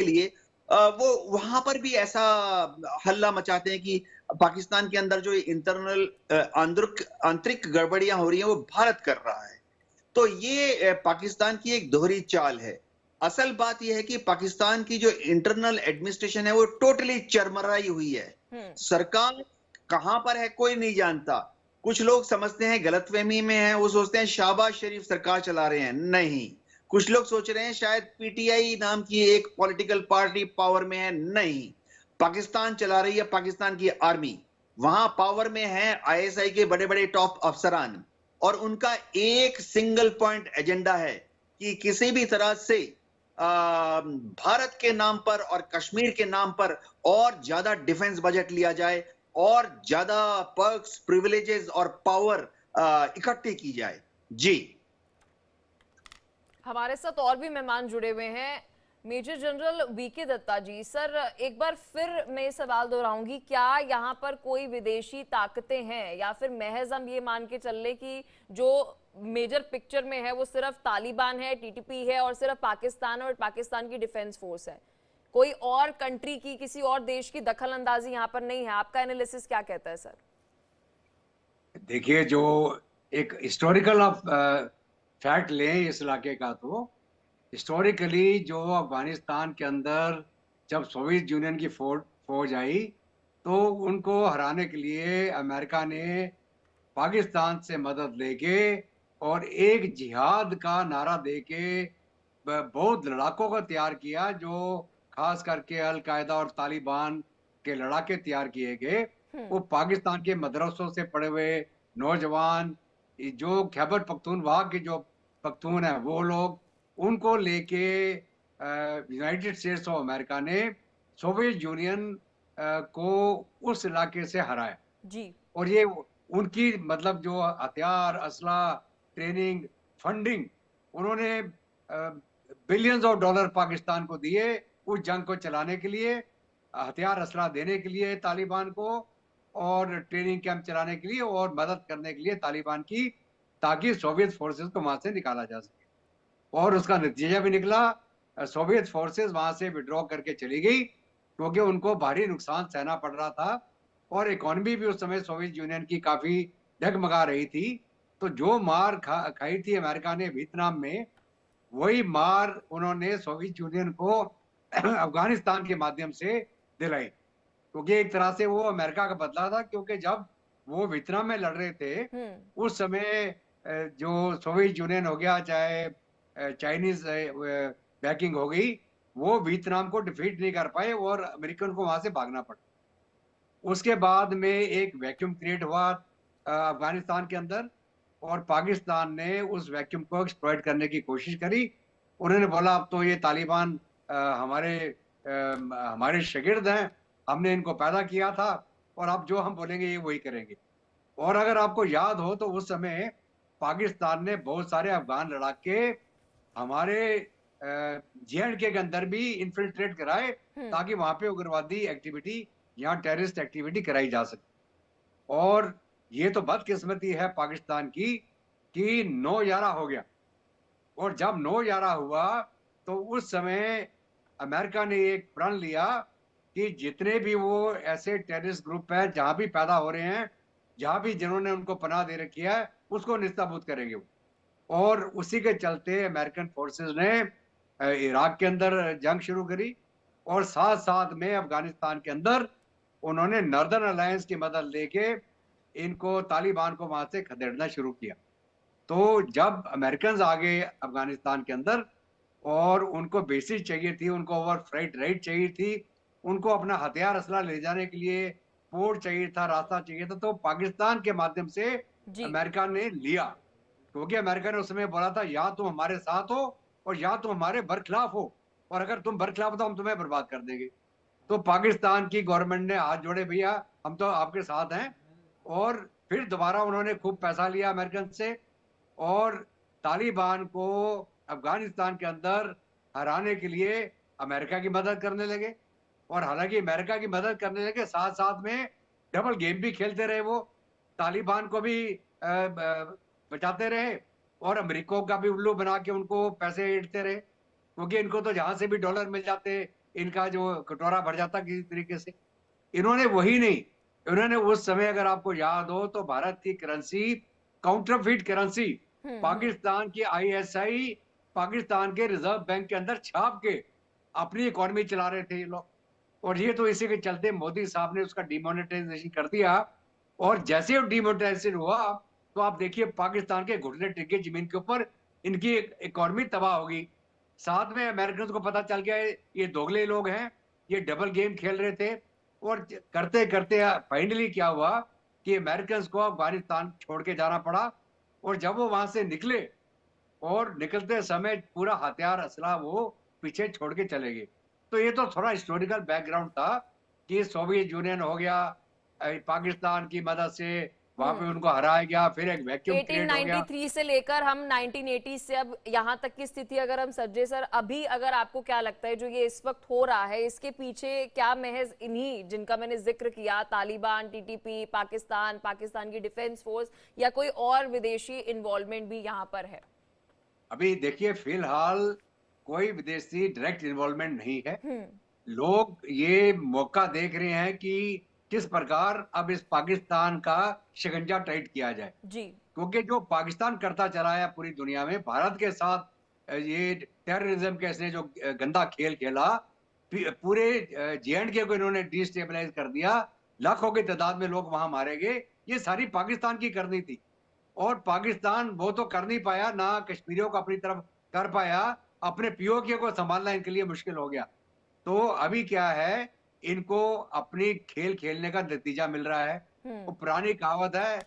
लिए वो वहाँ पर भी ऐसा हल्ला मचाते हैं कि पाकिस्तान के अंदर जो इंटरनल आंतरिक गड़बड़ियाँ हो रही हैं, वो भारत कर रहा है। तो ये पाकिस्तान की एक दोहरी चाल है। असल बात ये है कि पाकिस्तान की जो इंटरनल एडमिनिस्ट्रेशन है, वो टोटली चरमराई हुई है। हुँ। सरकार कहाँ पर है, कोई नहीं जानता। कुछ लोग समझते हैं, गलतफ़हमी में हैं, वो सोचते हैं शहबाज शरीफ सरकार चला रहे हैं। नहीं। कुछ लोग सोच रहे हैं शायद पीटीआई नाम की एक पॉलिटिकल पार्टी पावर में है। नहीं। पाकिस्तान चला रही है पाकिस्तान की आर्मी। वहां पावर में है आईएसआई के बड़े-बड़े टॉप अफसरान। और उनका एक सिंगल पॉइंट एजेंडा है कि किसी भी तरह से भारत के नाम पर और कश्मीर के नाम पर और ज्यादा डिफेंस बजट लिया जाए और ज्यादा पर्क्स, प्रिविलेजेस और पावर इकट्ठी की जाए। जी। हमारे साथ और भी मेहमान जुड़े हुए हैं। मेजर जनरल वीके दत्ता जी, सर एक बार फिर मैं ये सवाल दोहराऊंगी, क्या यहाँ पर कोई विदेशी ताकतें हैं या फिर महज हम ये मान के चल ले कि जो मेजर पिक्चर में है वो सिर्फ तालिबान है, टीटीपी है और सिर्फ पाकिस्तान और पाकिस्तान की डिफेंस फोर्स है, कोई और कंट्री की, किसी और देश की दखल अंदाजी यहाँ पर नहीं है? आपका एनालिसिस क्या कहता है सर? देखिए, जो एक हिस्टोरिकल ऑफ फैक्ट लें इस इलाके का, तो हिस्टोरिकली जो अफगानिस्तान के अंदर जब सोवियत यूनियन की फौज आई, तो उनको हराने के लिए अमेरिका ने पाकिस्तान से मदद लेके और एक जिहाद का नारा देके बहुत लड़ाकों को तैयार किया, जो खास करके अलकायदा और तालिबान के लड़ाके तैयार किए गए। वो पाकिस्तान के मदरसों से पढ़े हुए नौजवान, जो खैबर पख्तूनख्वा के जो पख्तून है वो लोग, उनको लेके यूनाइटेड स्टेट्स ऑफ अमेरिका ने सोवियत यूनियन को उस इलाके से हराया। जी। और ये उनकी मतलब जो हथियार, असला, ट्रेनिंग, फंडिंग, उन्होंने बिलियंस ऑफ डॉलर पाकिस्तान को दिए उस जंग को चलाने के लिए, हथियार असला देने के लिए तालिबान को, और ट्रेनिंग कैंप चलाने के लिए और मदद करने के लिए तालिबान की, ताकि सोवियत फोर्सेस को वहां से निकाला जा सके। और उसका नतीजा भी निकला। सोवियत फोर्सेस वहां से विड्रॉ करके चली गई, क्योंकि उनको भारी नुकसान सहना पड़ रहा था और इकोनॉमी भी उस समय सोवियत यूनियन की काफी डगमगा रही थी। तो जो मार खाई थी अमेरिका ने वियतनाम में, वही मार उन्होंने सोवियत यूनियन को अफगानिस्तान के माध्यम से दिलाई, क्योंकि एक तरह से वो अमेरिका का बदला था। क्योंकि जब वो वियतनाम में लड़ रहे थे, उस समय जो सोवियत यूनियन हो गया, चाहे चाइनीज बैकिंग हो गई, वो वियतनाम को डिफीट नहीं कर पाए और अमेरिकन को वहां से भागना पड़ा। उसके बाद में एक वैक्यूम क्रिएट हुआ अफगानिस्तान के अंदर, और पाकिस्तान ने उस वैक्यूम को एक्सप्लॉइट करने की कोशिश करी। उन्होंने बोला अब तो ये तालिबान हमारे शागिर्द हैं, हमने इनको पैदा किया था और अब जो हम बोलेंगे ये वही करेंगे। और अगर आपको याद हो तो उस समय पाकिस्तान ने बहुत सारे अफगान लड़ाके हमारे जे एंड के अंदर भी इन्फिल्ट्रेट कराए, ताकि वहां पे उग्रवादी एक्टिविटी या टेररिस्ट एक्टिविटी कराई जा सके। और ये तो बदकिस्मती है पाकिस्तान की कि 9/11 हो गया, और जब 9/11 हुआ तो उस समय अमेरिका ने एक प्रण लिया कि जितने भी वो ऐसे टेररिस्ट ग्रुप है जहां भी पैदा हो रहे हैं, जहां भी जिन्होंने उनको पनाह दे रखी है, उसको निस्ताबूद करेंगे वो। और उसी के चलते अमेरिकन फोर्सेस ने इराक के अंदर जंग शुरू करी, और साथ साथ में अफगानिस्तान के अंदर उन्होंने नॉर्दर्न अलायंस की मदद लेके इनको, तालिबान को वहां से खदेड़ना शुरू किया। तो जब अमेरिकन आ गए अफगानिस्तान के अंदर, और उनको बेसिस चाहिए थी, उनको ओवर फ्राइट राइट चाहिए थी, उनको अपना हथियार असला ले जाने के लिए पोर्ट चाहिए था, रास्ता चाहिए था, तो पाकिस्तान के माध्यम से जी। अमेरिका ने लिया। क्योंकि अमेरिका ने उस समय बोला था, या तुम हमारे साथ हो और या तुम हमारे बरखिलाफ हो, और अगर तुम बरखिलाफ हो तो हम तुम्हें बर्बाद कर देंगे। तो पाकिस्तान की गवर्नमेंट ने हाथ जोड़े, भैया हम तो आपके साथ हैं। और फिर दोबारा उन्होंने खूब पैसा लिया अमेरिकन से, और तालिबान को अफगानिस्तान के अंदर हराने के लिए अमेरिका की मदद करने लगे। और हालांकि अमेरिका की मदद करने लगे, साथ साथ में डबल गेम भी खेलते रहे वो, तालिबान को भी बचाते रहे और अमेरिका का भी उल्लू बना के उनको पैसे ऐंठते रहे, क्योंकि इनको तो जहां से भी डॉलर मिल जाते, इनका जो कटोरा भर जाता किसी तरीके से। इन्होंने वही नहीं, इन्होंने उस समय अगर आपको याद हो तो भारत की करेंसी, काउंटरफीट करेंसी, हम्म। पाकिस्तान की आईएसआई, पाकिस्तान के रिजर्व बैंक के अंदर छाप के अपनी इकोनॉमी चला रहे थे ये लोग। और ये तो इसी के चलते मोदी साहब ने उसका डिमोनेटाइजेशन कर दिया। और जैसे वो डिमोनेटाइजेशन हुआ तो आप देखिए पाकिस्तान के घुटने टिके जमीन के ऊपर, इनकी इकोनॉमी तबाह होगी। साथ में अमेरिकन को पता चल गया ये दोगले लोग हैं, ये डबल गेम खेल रहे थे। और करते करते फाइनली क्या हुआ कि अमेरिकन को अफगानिस्तान छोड़ के जाना पड़ा। और जब वो वहां से निकले और निकलते समय पूरा हथियार असला वो पीछे छोड़ के चले गए। तो ये तो थोड़ा हिस्टोरिकल बैकग्राउंड था कि सोवियत यूनियन हो गया, पाकिस्तान की मदद से वहां पे हम्म। उनको हराया गया, फिर एक वैक्यूम क्रिएट हो गया। 1893 से लेकर हम 1980 से अब यहाँ तक की स्थिति अगर हम सज्जे सर, अभी अगर आपको क्या लगता है जो ये इस वक्त हो रहा है, इसके पीछे क्या महज इन्हीं जिनका मैंने जिक्र किया, तालिबान, टीटीपी, पाकिस्तान, पाकिस्तान की डिफेंस फोर्स, या कोई और विदेशी इन्वॉल्वमेंट भी यहाँ पर है? अभी देखिए फिलहाल कोई विदेशी डायरेक्ट इन्वॉल्वमेंट नहीं है। हम्म। लोग ये मौका देख रहे हैं कि किस प्रकार अब इस पाकिस्तान का शिकंजा टाइट किया जाए। जी। क्योंकि जो पाकिस्तान करता चला है पूरी दुनिया में भारत के साथ, ये टेररिज्म के इसने जो गंदा खेल खेला, पूरे जे.एंड.के को इन्होंने डिस्टेबलाइज कर दिया, लाखों की तादाद में लोग वहां मारे गए, ये सारी पाकिस्तान की करनी थी। और पाकिस्तान वो तो कर नहीं पाया, ना कश्मीरियों को अपनी तरफ कर पाया, अपने पीओके को संभालना इनके लिए मुश्किल हो गया। तो अभी क्या है, इनको अपनी खेल खेलने का नतीजा मिल रहा है। वो हम्म। पुरानी कहावत है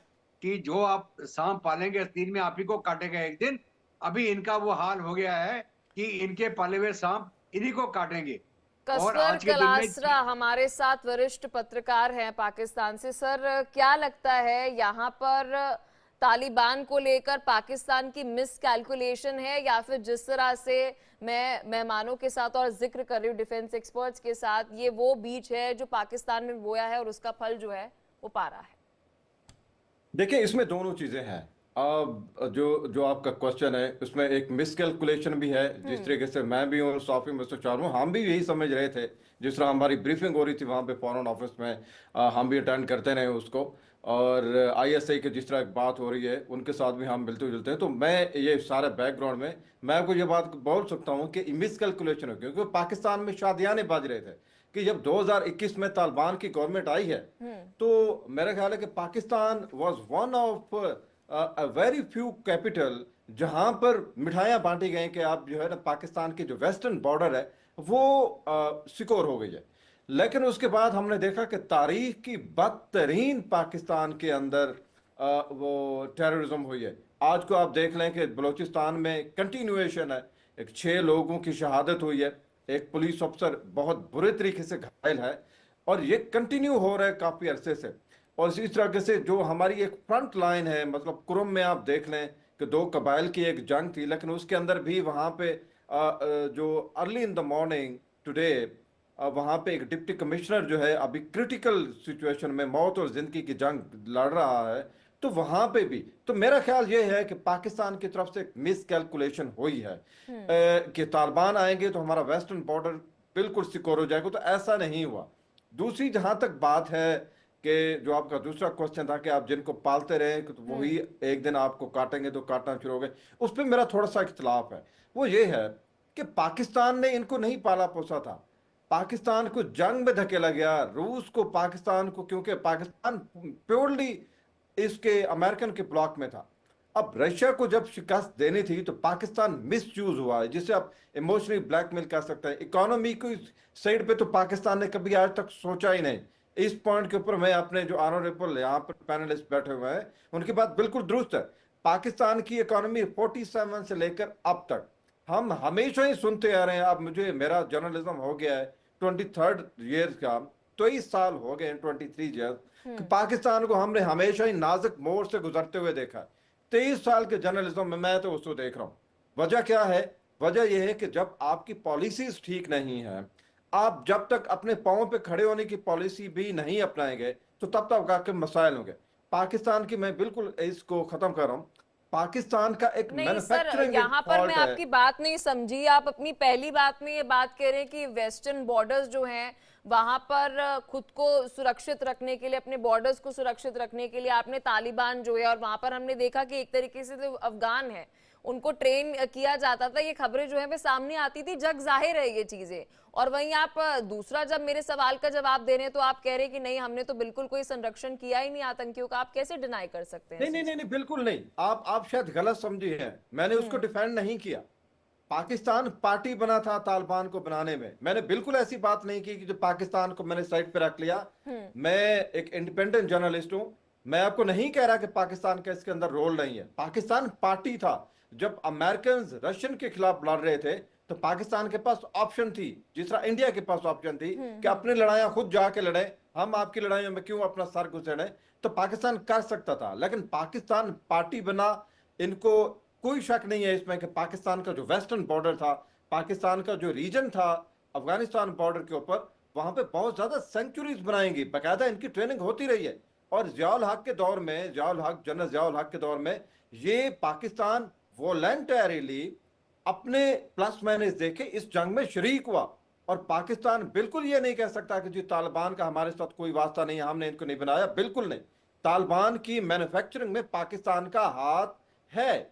कि जो आप सांप पालेंगे दिन में आप ही को काटेगा एक दिन। अभी इनका वो हाल हो गया है कि इनके पाले हुए सांप इन्हीं को काटेंगे। और कसवर आज के दिन में कलासरा हमारे साथ वरिष्ठ पत्रकार हैं पाकिस्तान से। सर, क्या लगता है यहाँ पर तालिबान को लेकर पाकिस्तान की मिस कैलकुलेशन है, या फिर जिस तरह से मैं मेहमानों के साथ और जिक्र कर रही हूँ डिफेंस एक्सपर्ट्स के साथ, ये वो बीज है जो पाकिस्तान ने बोया है और उसका फल जो है वो पा रहा है? देखिए, इसमें दोनों चीजें हैं। अब जो जो आपका क्वेश्चन है उसमें एक मिसकैलकुलेशन भी है। जिस तरीके से मैं भी और साफी मुस्तशार हूँ, हम भी यही समझ रहे थे। जिस तरह हमारी ब्रीफिंग हो रही थी वहाँ पे फॉरेन ऑफिस में, हम भी अटेंड करते रहे उसको। और आईएसआई की जिस तरह बात हो रही है उनके साथ भी हम मिलते जुलते हैं। तो मैं ये सारे बैकग्राउंड में मैं आपको ये बात बोल सकता हूँ कि मिसकैलकुलेशन हो, क्योंकि पाकिस्तान में शादियाने बाज रहे थे कि जब 2021 में तालिबान की गवर्नमेंट आई है तो मेरा ख्याल है कि Pakistan was one of a very few capital जहां पर मिठाइयां बांटी गई कि आप जो है ना पाकिस्तान की जो वेस्टर्न बॉर्डर है वो सिक्योर हो गई है। लेकिन उसके बाद हमने देखा कि तारीख की बदतरीन पाकिस्तान के अंदर वो टेररिज्म हुई है। आज को आप देख लें कि बलूचिस्तान में कंटिन्यूएशन है। एक 6 लोगों की शहादत हुई है, एक पुलिस अफसर बहुत बुरे तरीके से घायल है, और ये कंटिन्यू हो रहा है काफी अरसे से। और इसी तरह से जो हमारी एक फ्रंट लाइन है, मतलब कुरम में आप देख लें कि 2 कबाइल की एक जंग थी, लेकिन उसके अंदर भी वहां पे जो early in the morning today वहां पे एक डिप्टी कमिश्नर जो है अभी क्रिटिकल सिचुएशन में मौत और जिंदगी की जंग लड़ रहा है। तो वहां पे भी तो मेरा ख्याल ये है कि पाकिस्तान की तरफ से मिस कैलकुलेशन हुई है कि तालिबान आएंगे तो हमारा वेस्टर्न बॉर्डर बिल्कुल सिक्योर हो जाएगा, तो ऐसा नहीं हुआ। दूसरी जहां तक बात है कि जो आपका दूसरा क्वेश्चन था कि आप जिनको पालते रहे तो वही एक दिन आपको काटेंगे तो काटना शुरू हो गए, उस पर मेरा थोड़ा सा इख्तलाफ है। वो ये है कि पाकिस्तान ने इनको नहीं पाला पोसा था, पाकिस्तान को जंग में धकेला गया, रूस को पाकिस्तान को, क्योंकि पाकिस्तान प्योरली इसके अमेरिकन के ब्लॉक में था। अब रशिया को जब शिकस्त देनी थी तो पाकिस्तान मिसयूज हुआ है, जिसे आप इमोशनली ब्लैकमेल कर सकते हैं। इकोनॉमी की साइड पे तो पाकिस्तान ने कभी आज तक सोचा ही नहीं। इस पॉइंट के ऊपर मैं अपने जो ऑनरेबल यहाँ पर पैनलिस्ट बैठे हुए हैं उनकी बात बिल्कुल दुरुस्त है। पाकिस्तान की इकोनॉमी 47 से लेकर अब तक हम हमेशा ही सुनते आ रहे हैं। अब मुझे मेरा जर्नलिज्म हो गया है 23rd ईयर का, 23 साल हो गए, 23 ईयर कि पाकिस्तान को हमने हमेशा ही नाजुक मोड़ से गुजरते हुए देखा है। 23 साल के जर्नलिज्म में मैं तो उसको देख रहा हूँ। वजह क्या है? वजह यह है कि जब आपकी पॉलिसीज ठीक नहीं है, आप जब तक अपने पांव पे खड़े होने की पॉलिसी भी नहीं अपनाएंगे तो तब तक आके मसाइल होंगे। पाकिस्तान की मैं बिल्कुल इसको खत्म कर रहा हूँ। पाकिस्तान का एक नहीं सर, मैन्युफैक्चरिंग यहाँ पर फॉल्ट मैं है। आपकी बात नहीं समझी। आप अपनी पहली बात में ये बात कह रहे हैं कि वेस्टर्न बॉर्डर्स जो हैं वहां पर खुद को सुरक्षित रखने के लिए, अपने बॉर्डर्स को सुरक्षित रखने के लिए आपने तालिबान जो है, और वहां पर हमने देखा कि एक तरीके से जो अफगान है उनको ट्रेन किया जाता था, ये खबरें जो है वे सामने आती थी, जग जाहिर है ये चीजें। और वहीं आप दूसरा जब मेरे सवाल का जवाब दे रहे हैं तो आप कह रहे हैं कि नहीं, हमने तो बिल्कुल कोई संरक्षण किया ही नहीं आतंकियों का। आप कैसे डिनाई कर सकते हैं? नहीं, बिल्कुल नहीं। आप शायद गलत समझी हैं। मैंने उसको डिफेंड नहीं किया। पाकिस्तान पार्टी बना था तालिबान को बनाने में। मैंने बिल्कुल ऐसी बात नहीं की कि जो पाकिस्तान को मैंने साइड पे रख लिया। मैं एक इंडिपेंडेंट जर्नलिस्ट हूं। मैं आपको नहीं कह रहा कि पाकिस्तान का इसके अंदर रोल नहीं है। पाकिस्तान पार्टी था। जब अमेरिकन रशियन के खिलाफ लड़ रहे थे तो पाकिस्तान के पास ऑप्शन थी, जिस तरह इंडिया के पास ऑप्शन थी कि अपनी लड़ाइयां खुद जाके लड़े, हम आपकी लड़ाइयों में क्यों अपना सर घुसेड़े। तो पाकिस्तान कर सकता था, लेकिन पाकिस्तान पार्टी बना। इनको कोई शक नहीं है इसमें कि पाकिस्तान का जो वेस्टर्न बॉर्डर था, पाकिस्तान का जो रीजन था अफगानिस्तान बॉर्डर के ऊपर, वहां पे बहुत ज्यादा सेंचुरीज बनाएंगी। बाकायदा इनकी ट्रेनिंग होती रही है। और जियाउल हक के दौर में, जनरल जियाउल हक के दौर में, ये पाकिस्तान वॉलंटरीली अपने प्लस माइनस देखे इस जंग में शरीक हुआ। और पाकिस्तान बिल्कुल ये नहीं कह सकता कि जी तालिबान का हमारे साथ कोई वास्ता नहीं है, हमने इनको नहीं बनाया। बिल्कुल नहीं। तालिबान की मैन्युफैक्चरिंग में पाकिस्तान का हाथ है।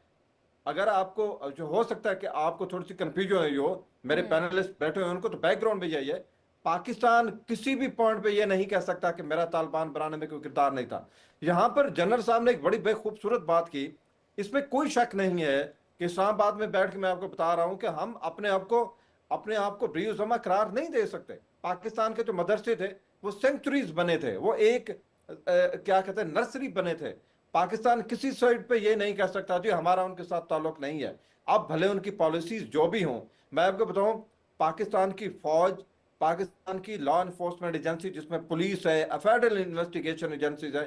अगर आपको जो हो सकता है कि आपको थोड़ी सी कंफ्यूजन हुई हो, मेरे पैनलिस्ट बैठे हुए उनको तो बैकग्राउंड भी यही है। पाकिस्तान किसी भी पॉइंट पे ये नहीं कह सकता कि मेरा तालिबान बनाने में कोई किरदार नहीं था। यहां पर जनरल साहब ने एक बड़ी बेखूबसूरत बात की। इसमें कोई शक नहीं है कि इस्लामाबाद में बैठ के मैं आपको बता रहा हूं कि हम अपने आप को ब्रीजुमा करार नहीं दे सकते। पाकिस्तान के जो मदरसे थे वो सेंचुरीज बने थे, वो एक क्या कहते हैं नर्सरी बने थे। पाकिस्तान किसी साइड पे ये नहीं कह सकता जी हमारा उनके साथ ताल्लुक नहीं है। अब भले उनकी पॉलिसीज जो भी हों, मैं आपको बताऊं, पाकिस्तान की फौज, पाकिस्तान की लॉ एनफोर्समेंट एजेंसी जिसमें पुलिस है, फेडरल इन्वेस्टिगेशन एजेंसीज है,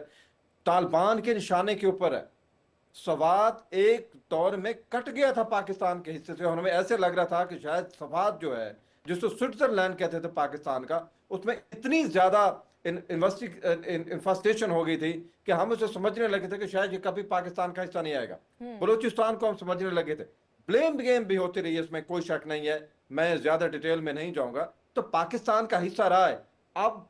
तालिबान के निशाने के ऊपर है। सवात एक दौर में कट गया था पाकिस्तान के हिस्से से। हमें ऐसे लग रहा था कि शायद सवात जो है, जिसको स्विट्जरलैंड कहते थे पाकिस्तान का, उसमें इतनी ज्यादा इन्फेस्टेशन हो गई थी कि हम उसे समझने लगे थे कि शायद ये कभी पाकिस्तान का हिस्सा नहीं आएगा। बलूचिस्तान को हम समझने लगे थे। ब्लेम गेम भी होती रही है, इसमें कोई शक नहीं है। मैं ज्यादा डिटेल में नहीं जाऊंगा। तो पाकिस्तान का हिस्सा रहा है। अब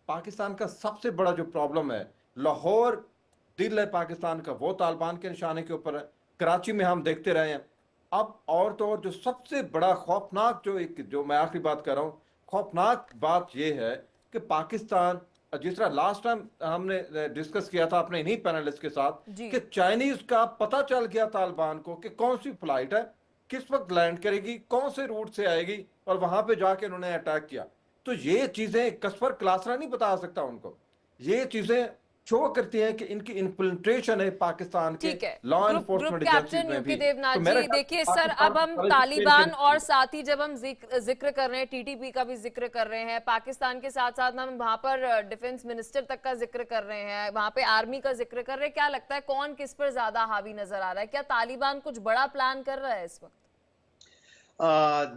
पाकिस्तान का सबसे बड़ा जो प्रॉब्लम है, लाहौर दिल है पाकिस्तान का, वो तालिबान के निशाने के ऊपर है। कराची में हम देखते रहे हैं। अब और तो और जो सबसे बड़ा खौफनाक जो मैं आखिरी बात कर रहा हूँ, खौफनाक बात यह है कि पाकिस्तान, जिस तरह लास्ट टाइम हमने डिस्कस किया था अपने इन्हीं पैनलिस्ट के साथ, कि चाइनीज का पता चल गया तालिबान को कि कौन सी फ्लाइट है, किस वक्त लैंड करेगी, कौन से रूट से आएगी, और वहां पे जाके उन्होंने अटैक किया। तो ये चीजें कसफर क्लासरा नहीं बता सकता उनको। ये चीजें शो करती है कि इनकी इन्फिल्ट्रेशन है पाकिस्तान के लॉ एनफोर्समेंट एजेंसीज में भी। देवनाथ जी देखिए सर, अब हम तालिबान और साथ ही जब हम जिक्र कर रहे हैं, टीटीपी का भी जिक्र कर रहे हैं, पाकिस्तान के साथ साथ हम वहां पर डिफेंस मिनिस्टर तक का जिक्र कर रहे हैं, वहां पे आर्मी का जिक्र कर रहे हैं, क्या लगता है कौन किस पर ज्यादा हावी नजर आ रहा है? क्या तालिबान कुछ बड़ा प्लान कर रहा है इस वक्त?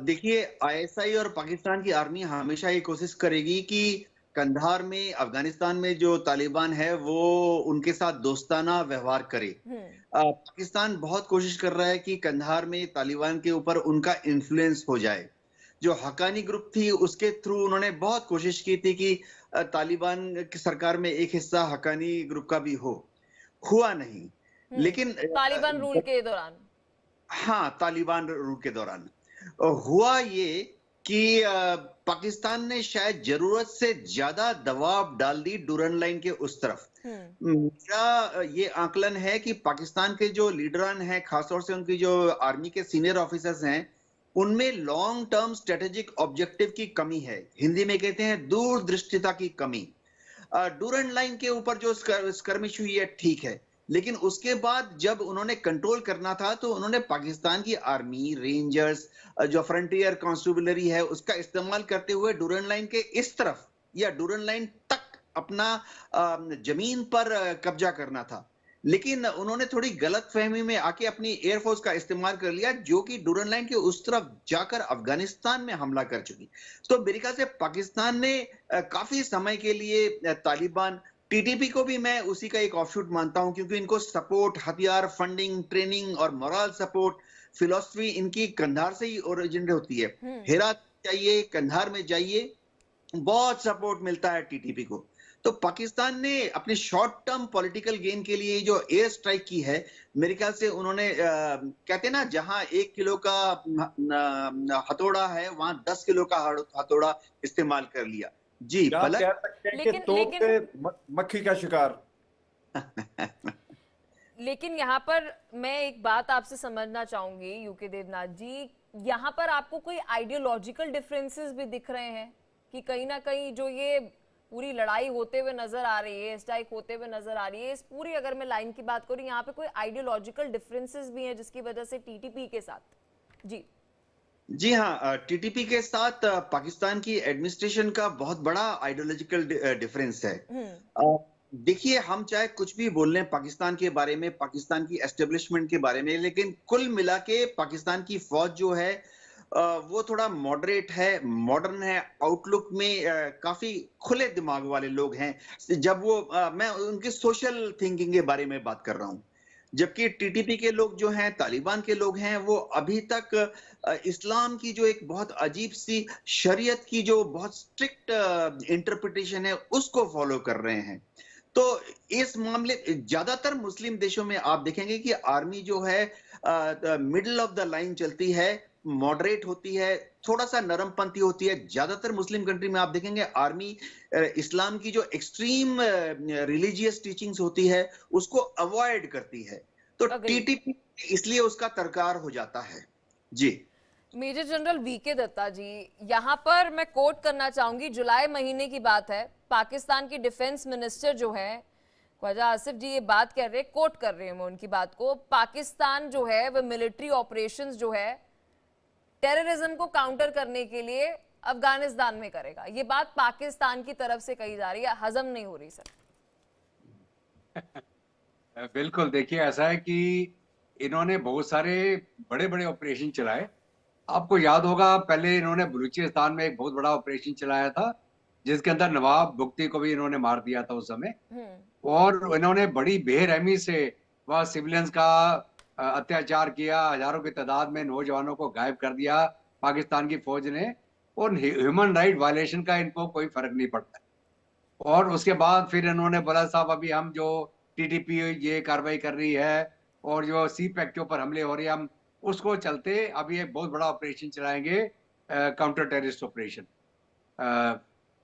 देखिए, आईएसआई और पाकिस्तान की आर्मी हमेशा ये कोशिश करेगी कि कंधार में, अफगानिस्तान में जो तालिबान है वो उनके साथ दोस्ताना व्यवहार करे। पाकिस्तान बहुत कोशिश कर रहा है कि कंधार में तालिबान के ऊपर उनका इन्फ्लुएंस हो जाए। जो हक्कानी ग्रुप थी उसके थ्रू उन्होंने बहुत कोशिश की थी कि तालिबान की सरकार में एक हिस्सा हक्कानी ग्रुप का भी हो। हुआ नहीं। लेकिन तालिबान रूल के दौरान, हाँ, तालिबान रूल के दौरान हुआ ये कि पाकिस्तान ने शायद जरूरत से ज्यादा दबाव डाल दी डूरन लाइन के उस तरफ। मेरा ये आकलन है कि पाकिस्तान के जो लीडरान हैं, खासतौर से उनकी जो आर्मी के सीनियर ऑफिसर्स हैं, उनमें लॉन्ग टर्म स्ट्रेटेजिक ऑब्जेक्टिव की कमी है। हिंदी में कहते हैं दूरदृष्टिता की कमी। डूरन लाइन के ऊपर जो स्कर्मिश हुई है ठीक है, लेकिन उसके बाद जब उन्होंने कंट्रोल करना था तो उन्होंने पाकिस्तान की आर्मी, रेंजर्स, जो फ्रंटियर कॉन्स्टेबलरी है, उसका इस्तेमाल करते हुए डूरन लाइन के इस तरफ या डूरन लाइन तक अपना जमीन पर कब्जा करना था। लेकिन उन्होंने थोड़ी गलत फहमी में आके अपनी एयरफोर्स का इस्तेमाल कर लिया, जो कि डूरन लाइन के उस तरफ जाकर अफगानिस्तान में हमला कर चुकी। तो मेरे ख्याल से पाकिस्तान ने काफी समय के लिए तालिबान, टीटीपी को भी मैं उसी का एक ऑफशूट मानता हूं, क्योंकि इनको सपोर्ट, हथियार, फंडिंग, ट्रेनिंग और मोरल सपोर्ट, फिलॉसफी इनकी कंधार से ही ओरिजिनेट होती है। हेरात चाहिए, कंधार में जाइए, बहुत सपोर्ट मिलता है टीटीपी को। तो पाकिस्तान ने अपने शॉर्ट टर्म पॉलिटिकल गेन के लिए जो एयर स्ट्राइक की है, मेरे ख्याल से उन्होंने कहते हैं ना, जहां 1 किलो का हथौड़ा है वहां 10 किलो का हथौड़ा इस्तेमाल कर लिया। जी, क्या आप कह सकते हैं कि तोप पे मक्खी का शिकार। लेकिन यहाँ पर मैं एक बात आपसे समझना चाहूंगी यूके देवनाथ जी, यहाँ पर आपको कोई आइडियोलॉजिकल डिफरेंसेस भी दिख रहे हैं कि कहीं ना कहीं जो ये पूरी लड़ाई होते हुए नजर आ रही है, स्ट्राइक होते हुए नजर आ रही है, इस पूरी अगर मैं लाइन की बात करूं, यहाँ पे कोई आइडियोलॉजिकल डिफरेंसेस भी हैं जिसकी वजह से टीटीपी के साथ? जी हाँ, टीटीपी के साथ पाकिस्तान की एडमिनिस्ट्रेशन का बहुत बड़ा आइडियोलॉजिकल डिफरेंस है। देखिए, हम चाहे कुछ भी बोल लें पाकिस्तान के बारे में, पाकिस्तान की एस्टेब्लिशमेंट के बारे में, लेकिन कुल मिला के पाकिस्तान की फौज जो है वो थोड़ा मॉडरेट है, मॉडर्न है, आउटलुक में काफी खुले दिमाग वाले लोग हैं। जब वो मैं उनकी सोशल थिंकिंग के बारे में बात कर रहा हूं, जबकि टीटीपी के लोग जो हैं, तालिबान के लोग हैं, वो अभी तक इस्लाम की जो एक बहुत अजीब सी शरीयत की जो बहुत स्ट्रिक्ट इंटरप्रिटेशन है उसको फॉलो कर रहे हैं। तो इस मामले ज्यादातर मुस्लिम देशों में आप देखेंगे कि आर्मी जो है मिडिल ऑफ द लाइन चलती है, मॉडरेट होती है, थोड़ा सा नरमपंथी होती है। ज्यादातर मुस्लिम कंट्री में आप देखेंगे आर्मी इस्लाम की जो एक्सट्रीम रिलीजियस टीचिंग्स होती है उसको अवॉइड करती है। तो टीटीपी इसलिए उसका तरकार हो जाता है। जी, मेजर जनरल वीके दत्ता जी, यहाँ पर मैं कोट करना चाहूंगी, जुलाई महीने की बात है, पाकिस्तान की डिफेंस मिनिस्टर जो है ख्वाजा आसिफ जी ये बात कर रहे हैं, कोट कर रहे हैं मैं उनकी बात को, पाकिस्तान जो है वह मिलिट्री ऑपरेशंस जो है टेररिज्म को काउंटर करने के लिए अफगानिस्तान में करेगा। ये बात पाकिस्तान की तरफ से कही जा रही है, हजम नहीं हो रही सर। बिल्कुल, देखिए ऐसा है कि इन्होंने बहुत सारे बड़े बड़े ऑपरेशन चलाए। आपको याद होगा पहले इन्होंने बलूचिस्तान में एक बहुत बड़ा ऑपरेशन चलाया था जिसके अंदर नवाब भुक्ती को भी इन्होंने मार दिया था उस समय। और इन्होंने बड़ी बेरहमी से वह सिविलियंस का अत्याचार किया, हजारों की तादाद में नौजवानों को गायब कर दिया पाकिस्तान की फौज ने, और ह्यूमन राइट वायलेशन का इनको कोई फर्क नहीं पड़ता। और उसके बाद फिर इन्होंने बोला साहब अभी हम जो टीटीपी ये कार्रवाई कर रही है और जो सी पैक के ऊपर हमले हो रहे हैं, हम उसको चलते अभी एक बहुत बड़ा ऑपरेशन चलाएंगे, काउंटर टेररिस्ट ऑपरेशन।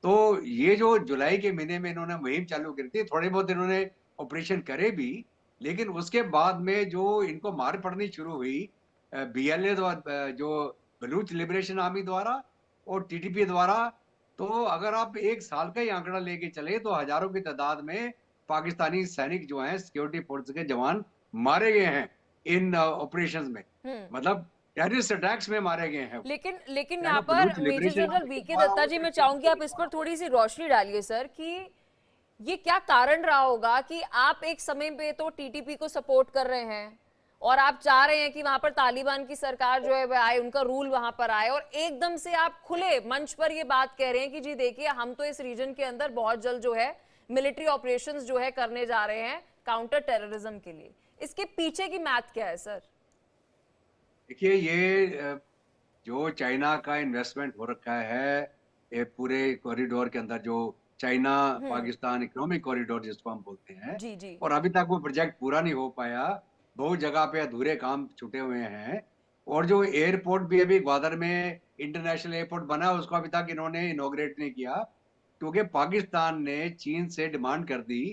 तो ये जो जुलाई के महीने में इन्होंने मुहिम चालू करी थी, थोड़े बहुत इन्होंने ऑपरेशन करे भी, लेकिन उसके बाद में जो इनको मार पड़नी शुरू हुई बीएलए द्वारा, जो बलूच लिबरेशन आर्मी द्वारा और टीटीपी द्वारा, तो अगर आप एक साल का ही आंकड़ा लेके चले तो हजारों की तादाद में पाकिस्तानी सैनिक जो हैं, सिक्योरिटी फोर्स के जवान मारे गए हैं इन ऑपरेशंस में, मतलब टेररिस्ट अटैक्स में मारे गए हैं। लेकिन यहाँ पर मेजर जनरल वीके दत्ता जी, मैं चाहूंगी आप इस पर थोड़ी सी रोशनी डालिए सर, कि ये क्या कारण रहा होगा कि आप एक समय पे तो टीटीपी को सपोर्ट कर रहे हैं और आप चाह रहे हैं कि वहां पर तालिबान की सरकार जो है वह आए, उनका रूल वहां पर आए, और एकदम से आप खुले मंच पर ये बात कह रहे हैं कि जी देखिए हम तो इस रीजन के अंदर बहुत जल्द जो है मिलिट्री ऑपरेशंस जो है करने जा रहे हैं काउंटर टेररिज्म के लिए। इसके पीछे की मैथ क्या है सर? देखिए, ये जो चाइना का इन्वेस्टमेंट हो रखा है ये पूरे कॉरिडोर के अंदर, जो चाइना पाकिस्तान इकोनॉमिक कॉरिडोर जिसको हम बोलते हैं, जी। और अभी तक वो प्रोजेक्ट पूरा नहीं हो पाया, बहुत जगह पे अधूरे काम छूटे हुए हैं। और जो एयरपोर्ट भी अभी ग्वादर में इंटरनेशनल एयरपोर्ट बना है उसको अभी तक इन्होंने इनॉग्रेट नहीं किया, क्योंकि पाकिस्तान ने चीन से डिमांड कर दी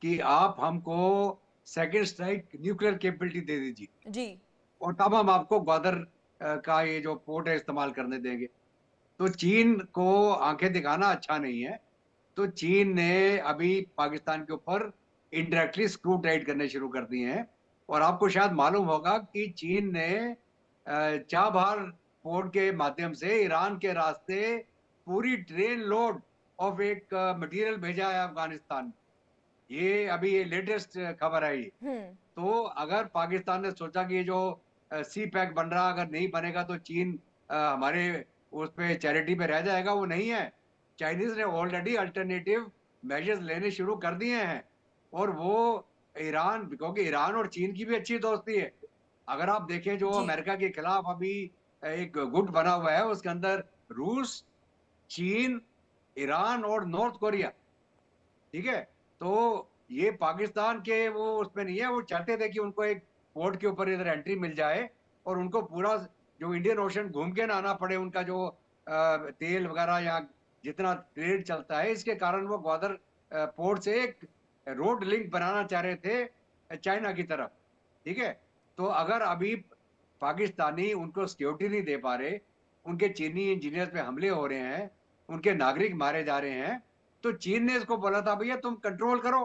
कि आप हमको सेकेंड स्ट्राइक न्यूक्लियर कैपेबिलिटी दे दीजिए जी, और तब हम आपको ग्वादर का ये जो पोर्ट है इस्तेमाल करने देंगे। तो चीन को आंखें दिखाना अच्छा नहीं है, तो चीन ने अभी पाकिस्तान के ऊपर इनडायरेक्टली स्क्रू टाइट करने शुरू कर दिए हैं। और आपको शायद मालूम होगा कि चीन ने चाबहार पोर्ट के माध्यम से ईरान के रास्ते पूरी ट्रेन लोड ऑफ एक मटेरियल भेजा है अफगानिस्तान। ये अभी ये लेटेस्ट खबर है ये। तो अगर पाकिस्तान ने सोचा कि ये जो सी पैक बन रहा अगर नहीं बनेगा तो चीन हमारे उस पे चैरिटी पे रह जाएगा, वो नहीं है। चाइनीज ने ऑलरेडी अल्टरनेटिव मेजर्स लेने शुरू कर दिए हैं। और वो ईरान, क्योंकि ईरान और चीन की भी अच्छी दोस्ती है। अगर आप देखें जो जी। अमेरिका के खिलाफ अभी एक गुट बना हुआ है, उसके अंदर रूस, चीन, ईरान और नॉर्थ कोरिया, ठीक है। तो ये पाकिस्तान के वो उसमें नहीं है। वो चाहते थे कि उनको एक पोर्ट के ऊपर इधर एंट्री मिल जाए और उनको पूरा जो इंडियन ओशन घूम के ना आना पड़े। उनका जो तेल वगैरह या जितना ट्रेड चलता है, इसके कारण वो ग्वादर पोर्ट से एक रोड लिंक बनाना चाह रहे थे चाइना की तरफ, ठीक है। तो अगर अभी पाकिस्तानी उनको सिक्योरिटी नहीं दे पा रहे, उनके चीनी इंजीनियर पे हमले हो रहे हैं, उनके नागरिक मारे जा रहे हैं, तो चीन ने इसको बोला था भैया तुम कंट्रोल करो,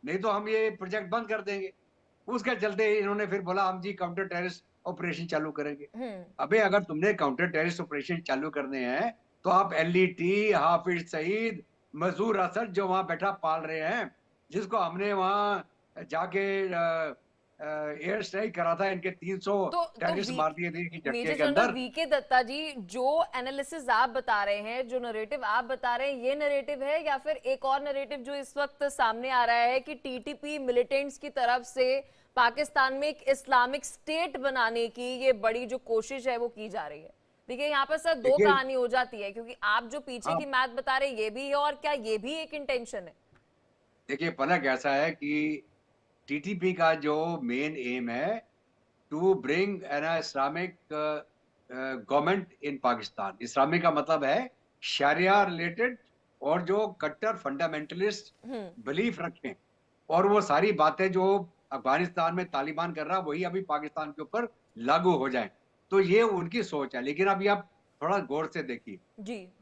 नहीं तो हम ये प्रोजेक्ट बंद कर देंगे। उसके चलते इन्होंने फिर बोला हम जी काउंटर टेररिस्ट ऑपरेशन चालू करेंगे। अबे अगर तुमने काउंटर टेररिस्ट ऑपरेशन चालू करने हैं तो आप एलईटी, हाफिज सईद, मजूर असद जो वहां बैठा पाल रहे हैं, जिसको हमने वहां जाके एयर स्ट्राइक करा था, इनके 300 टेररिस्ट मार दिए थे एक झटके मेजर के जनरल अंदर। वीके दत्ता जी, जो एनालिसिस आप बता रहे हैं, जो नरेटिव आप बता रहे हैं, ये नरेटिव है या फिर एक और नरेटिव जो इस वक्त सामने आ रहा है कि टीटीपी मिलिटेंट्स की तरफ से पाकिस्तान में एक इस्लामिक स्टेट बनाने की ये बड़ी जो कोशिश है वो की जा रही है? देखिए यहाँ पर सर दो कहानी हो जाती है, क्योंकि आप जो पीछे की मैथ बता रहे हैं ये भी है, और क्या ये भी एक इंटेंशन है? देखिए फलक ऐसा है कि टीटीपी का जो मेन एम है to bring an Islamic government in Pakistan. Islamic का मतलब है शरिया रिलेटेड, और जो कट्टर फंडामेंटलिस्ट बिलीफ रखें, और वो सारी बातें जो अफगानिस्तान में तालिबान कर रहा है वही अभी पाकिस्तान के ऊपर लागू हो जाए। तो ये उनकी सोच है। लेकिन अभी आप थोड़ा गौर से देखिए,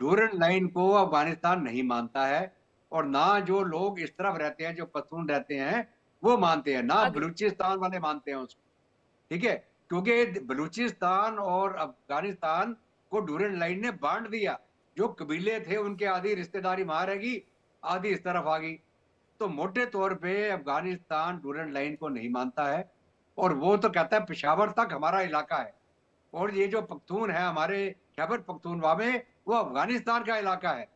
डूरन लाइन को अफगानिस्तान नहीं मानता है, और ना जो लोग इस तरफ रहते हैं, जो पश्तून रहते हैं, वो मानते हैं, ना बलूचिस्तान वाले मानते हैं उसको, ठीक है। क्योंकि बलूचिस्तान और अफगानिस्तान को डूरन लाइन ने बांट दिया। जो कबीले थे उनके आधी रिश्तेदारी वहां रहेगी, आधी इस तरफ आ गई। तो मोटे तौर पे अफगानिस्तान डूरन लाइन को नहीं मानता है, और वो तो कहता है पेशावर तक हमारा इलाका है, और ये जो पख्तून है हमारे खैबर पख्तूनवा में, वो अफगानिस्तान का इलाका है।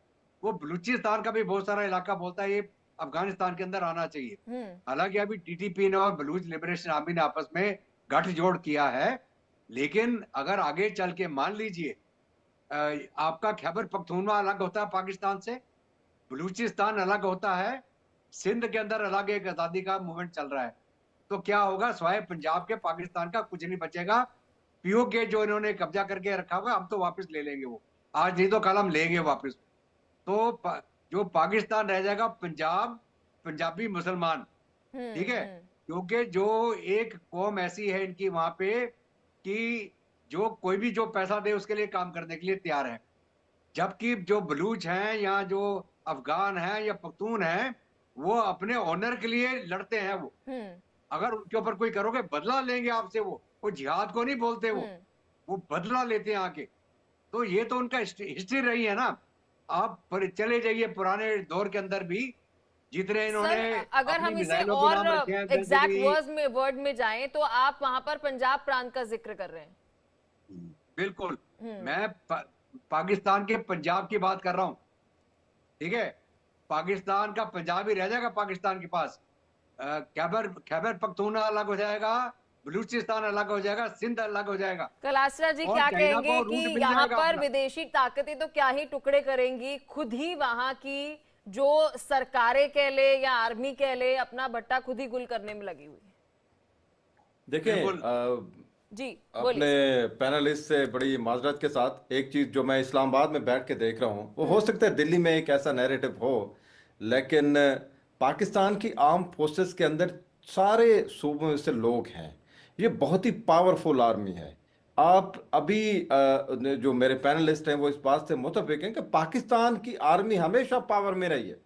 वो बलूचिस्तान का भी बहुत सारा इलाका बोलता है ये अफगानिस्तान के अंदर आना चाहिए। हालांकि अभी टीटीपी ने और बलूच लिबरेशन आर्मी ने आपस में गठजोड़ किया है, लेकिन अगर आगे चल के मान लीजिए आपका खैबर पख्तूनवा अलग होता है पाकिस्तान से, बलूचिस्तान अलग होता है, सिंध के अंदर अलग एक आजादी का मूवमेंट चल रहा है, तो क्या होगा? स्वाय पंजाब के पाकिस्तान का कुछ नहीं बचेगा। पीओके जो इन्होंने कब्जा करके रखा हुआ, हम तो वापस ले लेंगे, वो आज नहीं तो कल हम लेंगे वापस। तो जो पाकिस्तान रह जाएगा पंजाब, पंजाबी मुसलमान, ठीक है। क्योंकि जो एक कौम ऐसी है इनकी वहां पे कि जो कोई भी जो पैसा दे उसके लिए काम करने के लिए तैयार है। जबकि जो बलूच हैं या जो अफगान हैं या पख्तून हैं, वो अपने ऑनर के लिए लड़ते हैं। वो अगर उनके ऊपर कोई करोगे बदला लेंगे आपसे, वो जिहाद को नहीं बोलते, वो बदला लेते हैं आके। तो ये तो उनका हिस्ट्री रही है ना। आप चले जाइए पुराने दौर के अंदर भी, जितने इन्होंने अगर हम इसे और एग्जैक्ट वर्ड में जाएं तो आप वहां पर पंजाब प्रांत का जिक्र कर रहे हैं। बिल्कुल, मैं पाकिस्तान के पंजाब की बात कर रहा हूं, ठीक है। पाकिस्तान का पंजाब ही रह जाएगा पाकिस्तान के पास। खैबर पख्तूनख्वा अलग हो जाएगा, बलूचिस्तान अलग हो जाएगा, सिंध अलग हो जाएगा। कलासरा जी क्या कहेंगे कि यहाँ पर विदेशी ताकतें तो क्या ही टुकड़े करेंगी, खुद ही वहां की जो सरकारें कह ले या आर्मी कह ले, अपना भट्टा खुद ही गुल करने में लगी हुई। देखिए जी अपने पैनलिस्ट से बड़ी माजरत के साथ एक चीज जो मैं इस्लामाबाद में बैठ के देख रहा हूँ, वो हो सकता है दिल्ली में एक ऐसा नैरेटिव हो, लेकिन पाकिस्तान की आर्म फोर्सेस के अंदर सारे सूबों से लोग हैं। ये बहुत ही पावरफुल आर्मी है। आप अभी जो मेरे पैनलिस्ट हैं वो इस बात से मुतफिक हैं कि पाकिस्तान की आर्मी हमेशा पावर में रही है,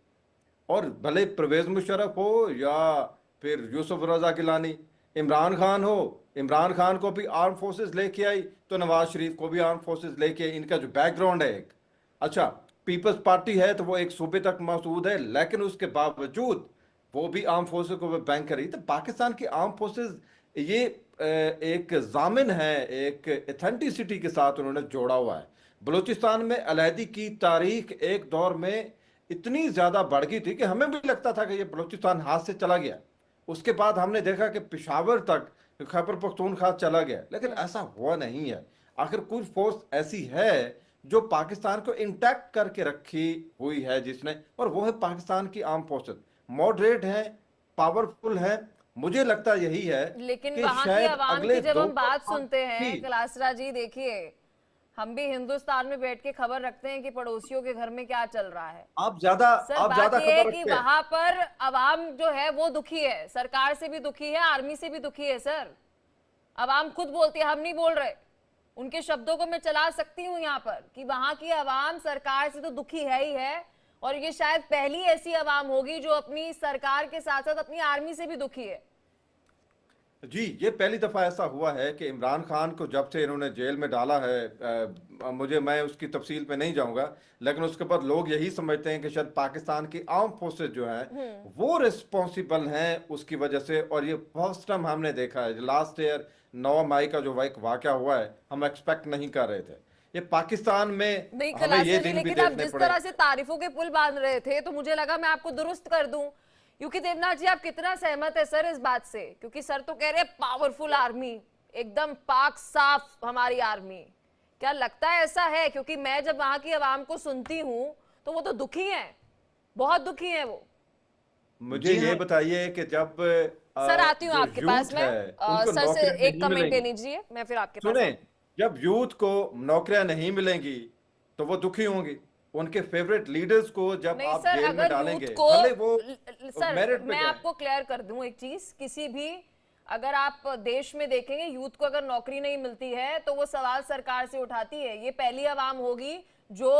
और भले परवेज मुशर्रफ हो या फिर यूसुफ रजा गिलानी, इमरान खान हो, इमरान खान को भी आर्म फोर्सेस लेके आई, तो नवाज शरीफ को भी आर्म फोर्सेस लेके आई। इनका जो बैकग्राउंड है एक अच्छा, पीपल्स पार्टी है तो वो एक सूबे तक महसूद है, लेकिन उसके बावजूद वो भी आर्म फोर्सेस को बैंक करी। तो पाकिस्तान की आर्म फोर्सेस ये एक जामिन है, एक एथेंटिसिटी के साथ उन्होंने जोड़ा हुआ है। बलूचिस्तान में अलहदी की तारीख एक दौर में इतनी ज्यादा बढ़ गई थी कि हमें भी लगता था कि ये बलूचिस्तान हाथ से चला गया। उसके बाद हमने देखा कि पेशावर तक खैबर पख्तूनख्वा चला गया, लेकिन ऐसा हुआ नहीं है। आखिर कुछ फोर्स ऐसी है जो पाकिस्तान को इंटैक्ट करके रखी हुई है जिसने, और वो है पाकिस्तान की आर्म फोर्सेस। मॉडरेट है, पावरफुल है। मुझे लगता यही है लेकिन कि वहां की शायद आवाम अगले की जब 2 हम बात साल सुनते हैं भी कलासरा जी, देखिए हम भी हिंदुस्तान में बैठ के खबर रखते हैं कि पड़ोसियों के घर में क्या चल रहा है। आप ज्यादा सर बात ये है खबर कि रखते हैं। वहां पर अवाम जो है वो दुखी है, सरकार से भी दुखी है, आर्मी से भी दुखी है। सर अवाम खुद बोलती है, हम नहीं बोल रहे, उनके शब्दों को मैं चला सकती हूँ यहाँ पर कि वहां की अवाम सरकार से तो दुखी है ही है, और ये शायद पहली ऐसी अवाम होगी जो अपनी सरकार के साथ साथ अपनी आर्मी से भी दुखी है। जी, ये पहली दफा ऐसा हुआ है कि इमरान खान को जब से इन्होंने जेल में डाला है, मैं उसकी तफसील पे नहीं जाऊंगा, लेकिन उसके बाद लोग यही समझते हैं कि शायद पाकिस्तान की आर्म फोर्सेस जो हैं वो रिस्पॉन्सिबल हैं उसकी वजह से। और ये फर्स्ट टाइम हमने देखा है, लास्ट ईयर 9 मई का जो एक वाकया हुआ है, हम एक्सपेक्ट नहीं कर रहे थे। ये पाकिस्तान में नहीं हमें ये कलासरा जी, दिन भी लेकिन आप देखने जिस पड़े। तरह से तारीफों के पुल बांध रहे थे तो मुझे लगा मैं आपको दुरुस्त कर दूं। क्योंकि देवनाथ जी, आप कितना सहमत है सर इस बात से? क्योंकि सर तो कह रहे हैं पावरफुल आर्मी, एकदम पाक साफ हमारी आर्मी। क्या लगता है ऐसा है? क्योंकि मैं जब वहां की आवाम को सुनती हूँ तो वो तो दुखी हैं, बहुत दुखी हैं वो। मुझे ये बताइए कि जब सर आती हूँ जो आपके पास यूथ में, है उनको सर से नौकरियां एक नहीं कमेंट ले मिलेंगी, लीजिए, मैं फिर आपके पास सुने, जब यूथ को नौकरियां नहीं मिलेंगी तो वो दुखी होंगी। उनके फेवरेट लीडर्स को जब नहीं आप सर, जेल में अगर डालेंगे, यूथ को भले वो सर मेरिट पे मैं गए। आपको क्लियर कर दूं एक चीज, किसी भी अगर आप देश में देखेंगे यूथ को अगर नौकरी नहीं मिलती है तो वो सवाल सरकार से उठाती है। ये पहली आवाम होगी जो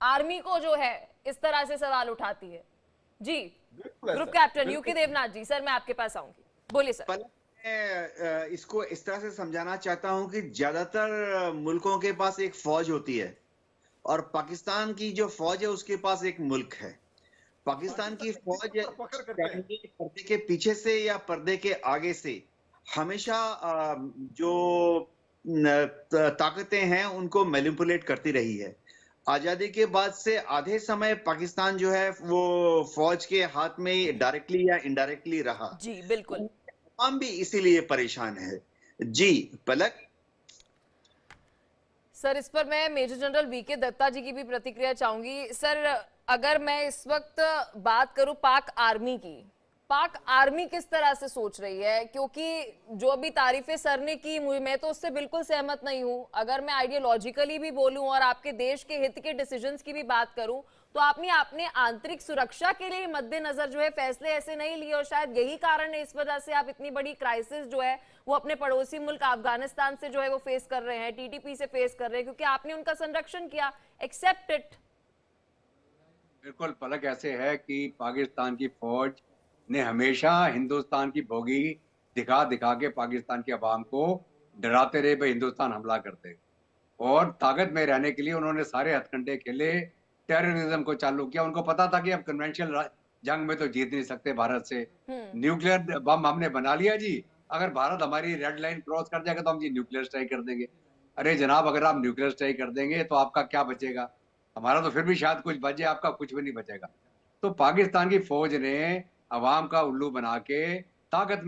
आर्मी को जो है इस तरह से सवाल उठाती है। जी बिल्कुल ग्रुप ऐसा, कैप्टन बिल्कुल। यूके देवनाथ जी, सर मैं आपके पास आऊंगी, बोलिए सर। पहले मैं इसको इस तरह से समझाना चाहता हूं कि ज्यादातर मुल्कों के पास एक फौज होती है, और पाकिस्तान की जो फौज है उसके पास एक मुल्क है। पाकिस्तान की फौज फख्र करते हैं। चाहे पर्दे के पीछे से या पर्दे के आगे से हमेशा जो ताकतें हैं उनको मैनिपुलेट करती रही है। आजादी के बाद से आधे समय पाकिस्तान जो है वो फौज के हाथ में डायरेक्टली या इनडायरेक्टली रहा। जी बिल्कुल। हम भी इसीलिए परेशान है। जी पलक। सर इस पर मैं मेजर जनरल वीके दत्ता जी की भी प्रतिक्रिया चाहूंगी। सर अगर मैं इस वक्त बात करूं पाक आर्मी की, पाक आर्मी किस तरह से सोच रही है? क्योंकि जो अभी तारीफें सर ने की, मैं तो उससे बिल्कुल सहमत नहीं हूं। अगर मैं आइडियोलॉजिकली भी बोलूं और आपके देश के हित के डिसीजंस की भी बात करूं तो आपने अपने आंतरिक सुरक्षा के लिए मद्देनजर जो है फैसले ऐसे नहीं लिए, और शायद यही कारण है इस वजह से आप इतनी बड़ी क्राइसिस जो है वो अपने पड़ोसी मुल्क अफगानिस्तान से जो है वो फेस कर रहे हैं, टीटीपी से फेस कर रहे हैं, क्योंकि आपने उनका संरक्षण किया। Accept it. बिल्कुल पलक, ऐसे है कि पाकिस्तान की फौज ने हमेशा हिंदुस्तान की भोगी दिखा दिखा के पाकिस्तान की आवाम को डराते रहे भाई हिंदुस्तान हमला करते, और ताकत में रहने के लिए उन्होंने सारे हथकंडे खेले, टेररिज्म को चालू किया। उनको पता था कि अब कन्वेंशनल जंग में तो जीत नहीं सकते भारत से, न्यूक्लियर बम हमने बना लिया जी, अगर भारत हमारी रेड लाइन क्रॉस कर जाएगा तो हम जी न्यूक्लियर स्ट्राइक कर देंगे। अरे जनाब, अगर आप न्यूक्लियर स्ट्राइक कर देंगे तो आपका क्या बचेगा? हमारा तो फिर भी शायद कुछ बचे, आपका कुछ भी नहीं बचेगा। तो पाकिस्तान की फौज ने अवाम का उल्लू बना के ताकत में